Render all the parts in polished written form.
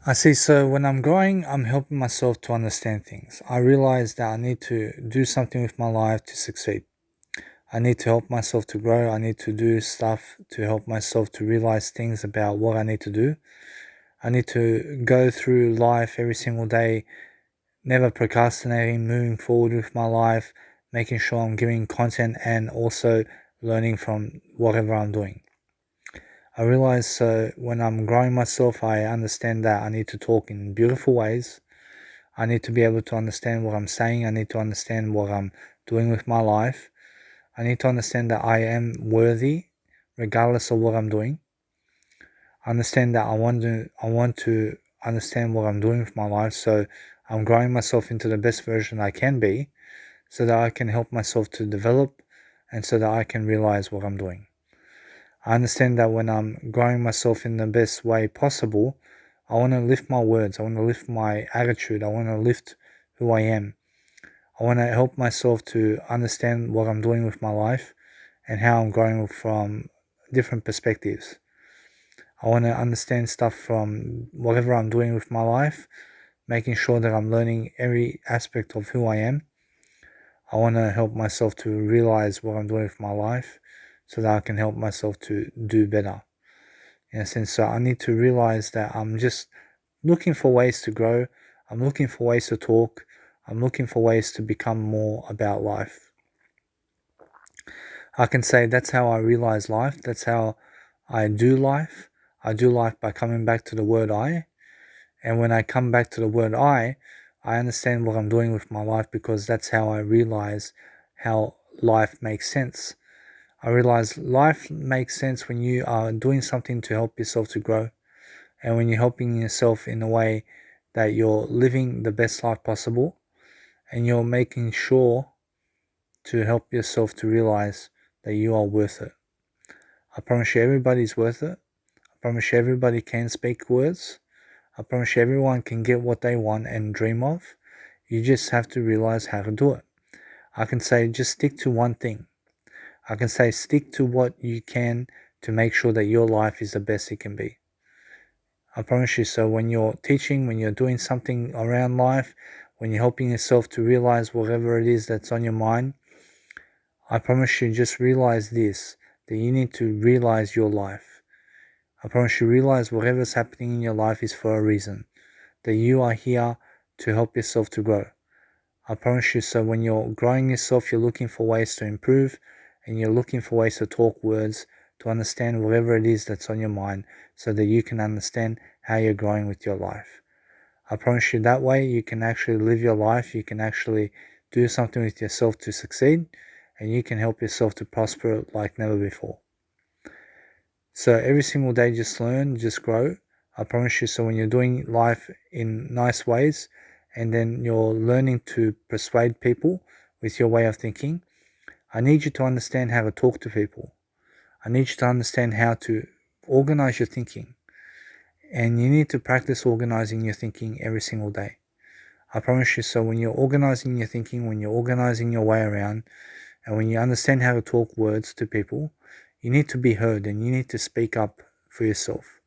I see. So when I'm growing, I'm helping myself to understand things. I realize that I need to do something with my life to succeed. I need to help myself to grow. I need to do stuff to help myself to realize things about what I need to do. I need to go through life every single day, never procrastinating, moving forward with my life, making sure I'm giving content and also learning from whatever I'm doing. I realize when I'm growing myself, I understand that I need to talk in beautiful ways. I need to be able to understand what I'm saying. I need to understand what I'm doing with my life. I need to understand that I am worthy regardless of what I'm doing. I understand that I want to understand what I'm doing with my life, so I'm growing myself into the best version I can be so that I can help myself to develop and so that I can realize what I'm doing. I understand that when I'm growing myself in the best way possible, I want to lift my words, I want to lift my attitude, I want to lift who I am. I want to help myself to understand what I'm doing with my life and how I'm growing from different perspectives. I want to understand stuff from whatever I'm doing with my life, making sure that I'm learning every aspect of who I am. I want to help myself to realize what I'm doing with my life so that I can help myself to do better. In a sense, so I need to realize that I'm just looking for ways to grow. I'm looking for ways to talk. I'm looking for ways to become more about life. I can say that's how I realize life. That's how I do life. I do life by coming back to the word I. And when I come back to the word I understand what I'm doing with my life because that's how I realize how life makes sense. I realize life makes sense when you are doing something to help yourself to grow. And when you're helping yourself in a way that you're living the best life possible and you're making sure to help yourself to realize that you are worth it. I promise you everybody's worth it. I promise you everybody can speak words. I promise you everyone can get what they want and dream of. You just have to realize how to do it. I can say just stick to one thing. I can say stick to what you can to make sure that your life is the best it can be. I promise you. So when you're teaching, when you're doing something around life, when you're helping yourself to realize whatever it is that's on your mind, I promise you just realize this, that you need to realize your life. I promise you realize whatever's happening in your life is for a reason, that you are here to help yourself to grow. I promise you, so when you're growing yourself, you're looking for ways to improve and you're looking for ways to talk words to understand whatever it is that's on your mind so that you can understand how you're growing with your life. I promise you that way you can actually live your life, you can actually do something with yourself to succeed, and you can help yourself to prosper like never before. So every single day just learn, just grow. I promise you, so when you're doing life in nice ways and then you're learning to persuade people with your way of thinking, I need you to understand how to talk to people. I need you to understand how to organize your thinking. And you need to practice organizing your thinking every single day. I promise you, so when you're organizing your thinking, when you're organizing your way around, and when you understand how to talk words to people, you need to be heard and you need to speak up for yourself.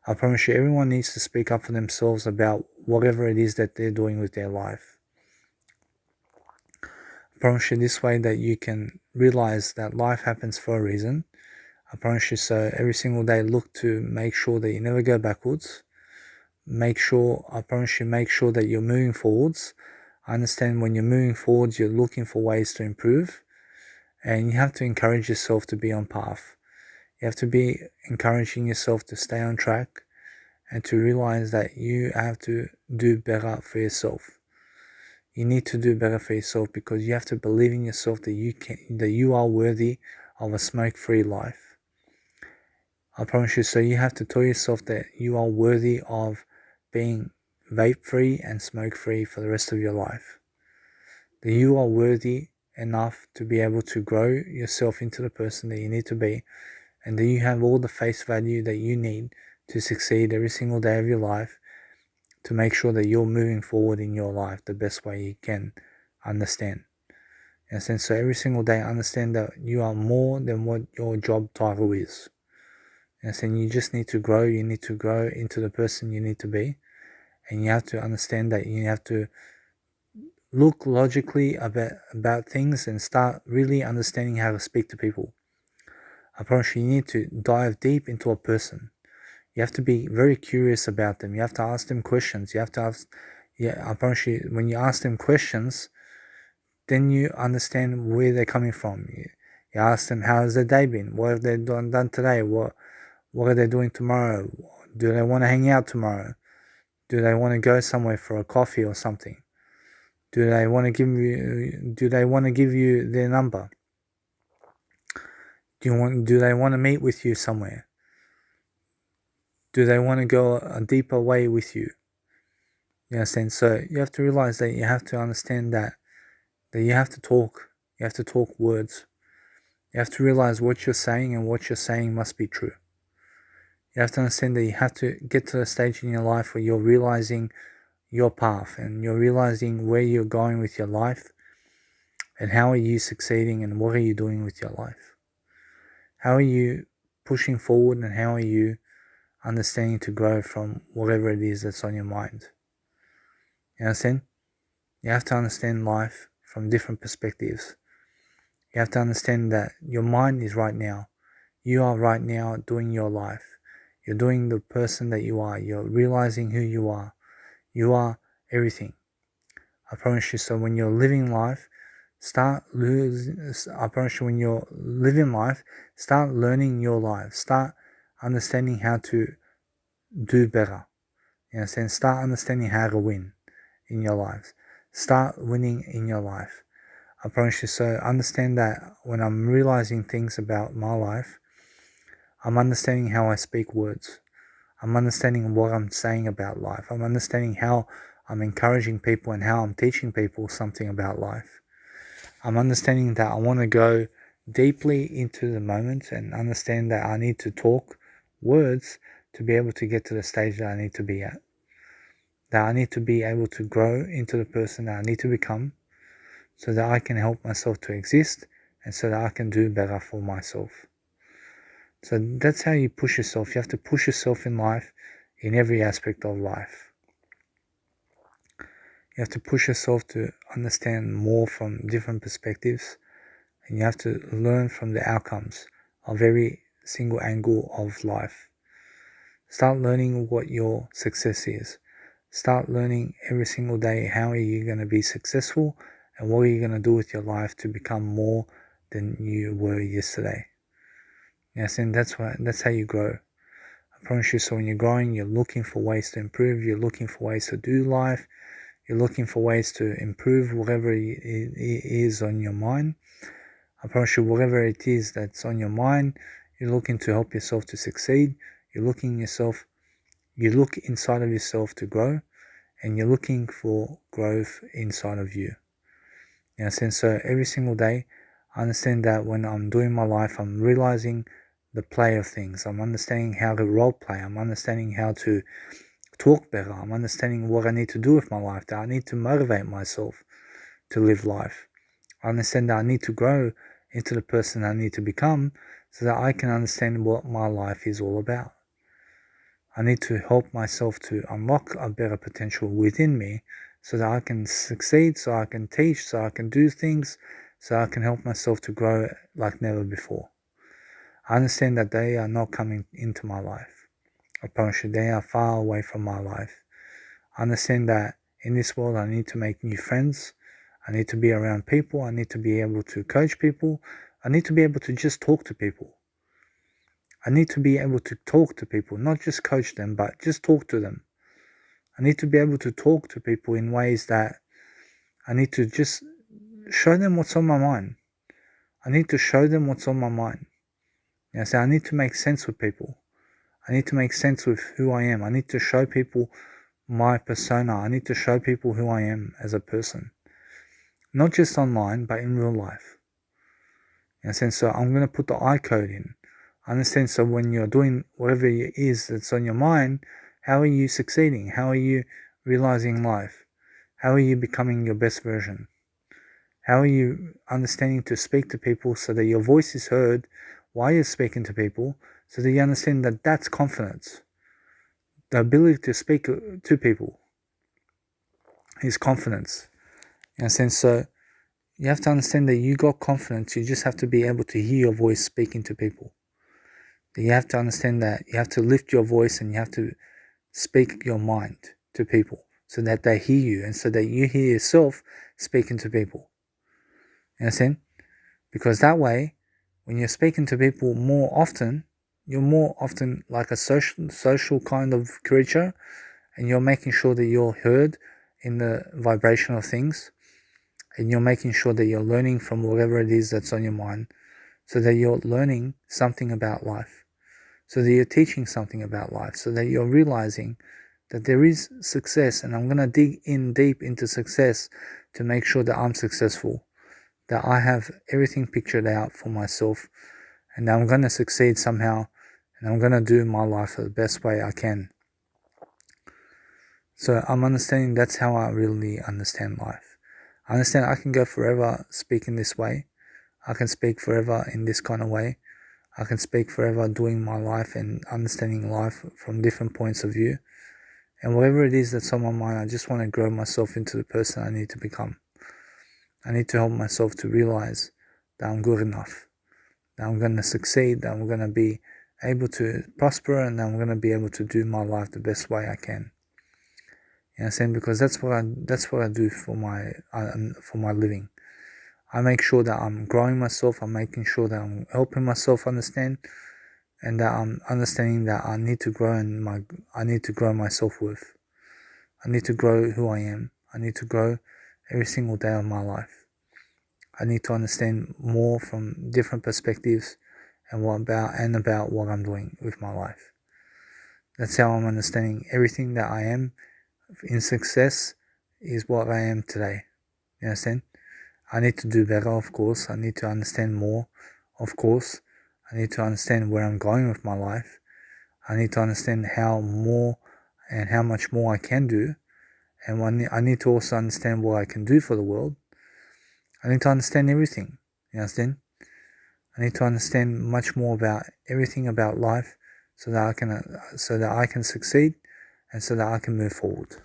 I promise you, everyone needs to speak up for themselves about whatever it is that they're doing with their life. I promise you this way that you can realize that life happens for a reason. I promise you, so every single day look to make sure that you never go backwards. I promise you, make sure that you're moving forwards. I understand when you're moving forwards, you're looking for ways to improve. And you have to encourage yourself to be on path. You have to be encouraging yourself to stay on track and to realize that you have to do better for yourself. You need to do better for yourself because you have to believe in yourself that you are worthy of a smoke-free life. I promise you, so you have to tell yourself that you are worthy of being vape-free and smoke-free for the rest of your life. That you are worthy enough to be able to grow yourself into the person that you need to be, and that you have all the face value that you need to succeed every single day of your life, to make sure that you're moving forward in your life the best way you can understand. In a sense, so every single day understand that you are more than what your job title is. In a sense, you just need to grow, you need to grow into the person you need to be. And you have to understand that you have to look logically about things and start really understanding how to speak to people. I promise you need to dive deep into a person. You have to be very curious about them. You have to ask them questions. You have to ask, I promise you, when you ask them questions, then you understand where they're coming from. You ask them, how has their day been? What have they done today? What are they doing tomorrow? Do they want to hang out tomorrow? Do they want to go somewhere for a coffee or something? Do they want to give you their number? Do they want to meet with you somewhere? Do they want to go a deeper way with you? You understand? So you have to realize that you have to understand that you have to talk. You have to talk words. You have to realize what you're saying, and what you're saying must be true. You have to understand that you have to get to the stage in your life where you're realizing your path and you're realizing where you're going with your life and how are you succeeding and what are you doing with your life. How are you pushing forward and how are you understanding to grow from whatever it is that's on your mind. You understand? You have to understand life from different perspectives. You have to understand that your mind is right now. You are right now doing your life. You're doing the person that you are. You're realizing who you are. You are everything. I promise you. So when you're living life, I promise you, when you're living life, start learning your life. Start understanding how to do better. You understand? Start understanding how to win in your life. Start winning in your life. I promise you. So understand that when I'm realizing things about my life, I'm understanding how I speak words. I'm understanding what I'm saying about life. I'm understanding how I'm encouraging people and how I'm teaching people something about life. I'm understanding that I want to go deeply into the moment and understand that I need to talk words to be able to get to the stage that I need to be at. That I need to be able to grow into the person that I need to become so that I can help myself to exist and so that I can do better for myself. So that's how you push yourself. You have to push yourself in life, in every aspect of life. You have to push yourself to understand more from different perspectives, and you have to learn from the outcomes of every single angle of life. Start learning what your success is. Start learning every single day how are you going to be successful and what are you going to do with your life to become more than you were yesterday. Yes, and that's how you grow. I promise you. So when you're growing, you're looking for ways to improve. You're looking for ways to do life. You're looking for ways to improve whatever it is on your mind. I promise you, whatever it is that's on your mind, you're looking to help yourself to succeed. You look inside of yourself to grow, and you're looking for growth inside of you. You understand? So every single day, I understand that when I'm doing my life, I'm realizing the play of things. I'm understanding how to role play. I'm understanding how to talk better. I'm understanding what I need to do with my life, that I need to motivate myself to live life. I understand that I need to grow into the person I need to become so that I can understand what my life is all about. I need to help myself to unlock a better potential within me so that I can succeed, so I can teach, so I can do things, so I can help myself to grow like never before. I understand that they are not coming into my life. I promise you, they are far away from my life. I understand that in this world I need to make new friends. I need to be around people. I need to be able to coach people. I need to be able to just talk to people. I need to be able to talk to people, not just coach them, but just talk to them. I need to be able to talk to people in ways that I need to just show them what's on my mind. I need to show them what's on my mind. So I need to make sense with people. I need to make sense with who I am. I need to show people my persona. I need to show people who I am as a person. Not just online, but in real life. So I'm going to put the I code in. Understand? So when you're doing whatever it is that's on your mind, how are you succeeding? How are you realizing life? How are you becoming your best version? How are you understanding to speak to people so that your voice is heard while you're speaking to people, so that you understand that that's confidence, the ability to speak to people. is confidence. In a sense, so you have to understand that you got confidence. You just have to be able to hear your voice speaking to people. You have to understand that you have to lift your voice and you have to speak your mind to people so that they hear you and so that you hear yourself speaking to people. You understand? Because that way, when you're speaking to people more often, you're more often like a social kind of creature, and you're making sure that you're heard in the vibration of things, and you're making sure that you're learning from whatever it is that's on your mind, so that you're learning something about life, so that you're teaching something about life, so that you're realizing that there is success, and I'm going to dig in deep into success to make sure that I'm successful, that I have everything pictured out for myself, and I'm going to succeed somehow, and I'm going to do my life the best way I can. So I'm understanding that's how I really understand life. I understand I can go forever speaking this way. I can speak forever in this kind of way. I can speak forever doing my life and understanding life from different points of view. And whatever it is that's on my mind, I just want to grow myself into the person I need to become. I need to help myself to realize that I'm good enough, that I'm going to succeed, that I'm going to be able to prosper, and that I'm going to be able to do my life the best way I can. You know what I'm saying? Because that's what I do for my living. I make sure that I'm growing myself. I'm making sure that I'm helping myself understand, and that I'm understanding that I need to grow I need to grow my self-worth. I need to grow who I am. I need to grow every single day of my life. I need to understand more from different perspectives and about what I'm doing with my life. That's how I'm understanding everything that I am in success is what I am today. You understand? I need to do better, of course. I need to understand more, of course. I need to understand where I'm going with my life. I need to understand how much more I can do. And I need to also understand what I can do for the world. I need to understand everything. You understand? I need to understand much more about everything about life so that I can succeed and so that I can move forward.